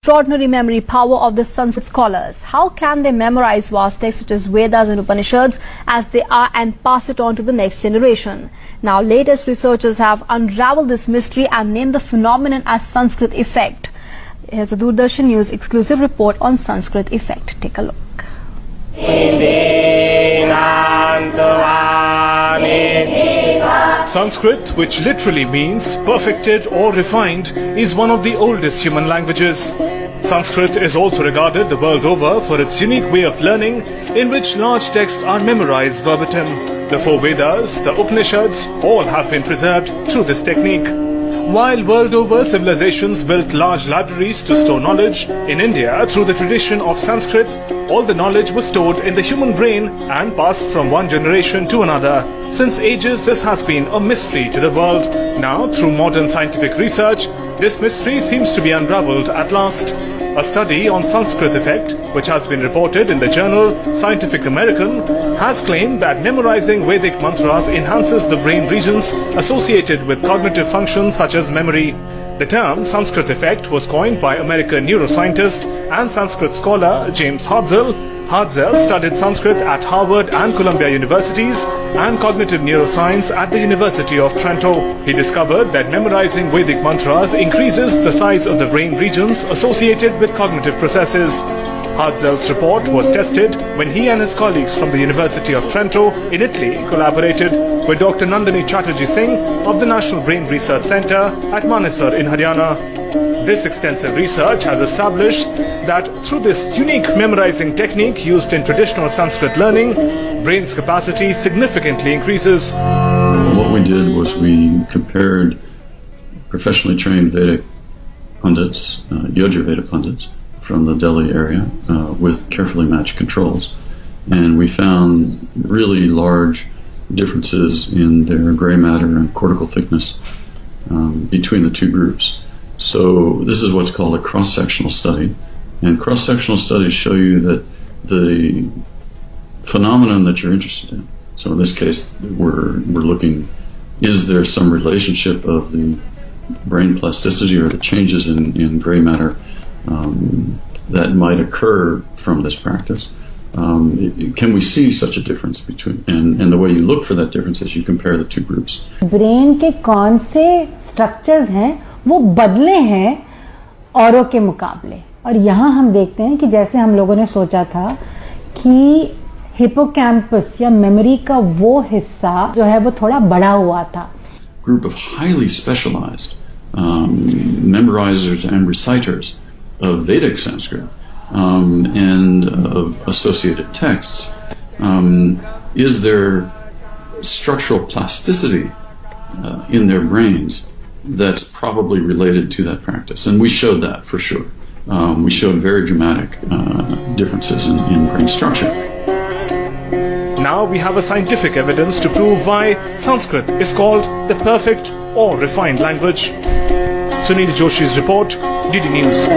Extraordinary memory power of the Sanskrit scholars. How can they memorize vast texts such as Vedas and Upanishads as they are and pass it on to the next generation? Now, latest researchers have unraveled this mystery and named the phenomenon as Sanskrit effect. Here's a Doordarshan News exclusive report on Sanskrit effect. Take a look. Sanskrit, which literally means perfected or refined, is one of the oldest human languages. Sanskrit is also regarded the world over for its unique way of learning, in which large texts are memorized verbatim. The four Vedas, the Upanishads, all have been preserved through this technique. While world over civilizations built large libraries to store knowledge, in India, through the tradition of Sanskrit, all the knowledge was stored in the human brain and passed from one generation to another. Since ages, this has been a mystery to the world. Now, through modern scientific research, this mystery seems to be unraveled at last. A study on Sanskrit effect, which has been reported in the journal Scientific American, has claimed that memorizing Vedic mantras enhances the brain regions associated with cognitive functions such as memory. The term Sanskrit effect was coined by American neuroscientist and Sanskrit scholar James Hartzell. Hartzell studied Sanskrit at Harvard and Columbia Universities and cognitive neuroscience at the University of Trento. He discovered that memorizing Vedic mantras increases the size of the brain regions associated with cognitive processes. Hartzell's report was tested when he and his colleagues from the University of Trento in Italy collaborated with Dr. Nandini Chatterjee Singh of the National Brain Research Centre at Manesar in Haryana. This extensive research has established that through this unique memorizing technique used in traditional Sanskrit learning, brain's capacity significantly increases. What we did was we compared professionally trained Vedic pundits, Yajurveda pundits, from the Delhi area with carefully matched controls. And we found really large differences in their gray matter and cortical thickness between the two groups. So this is what's called a cross-sectional study. And cross-sectional studies show you that the phenomenon that you're interested in. So in this case, we're looking, is there some relationship of the brain plasticity or the changes in gray matter that might occur from this practice? Can we see such a difference between, and the way you look for that difference is you compare the two groups. Brain के कौन से structures हैं वो बदले हैं औरों के मुकाबले, और यहाँ हम देखते हैं कि जैसे हम लोगों ने सोचा था कि हिपोकैम्पस या मेमोरी का वो हिस्सा जो है वो थोड़ा बड़ा हुआ था. Group of highly specialized memorizers and reciters of Vedic Sanskrit and of associated texts, is there structural plasticity in their brains that's probably related to that practice? And we showed that for sure. We showed very dramatic differences in brain structure. Now we have a scientific evidence to prove why Sanskrit is called the perfect or refined language. Sunil Joshi's report, DD News.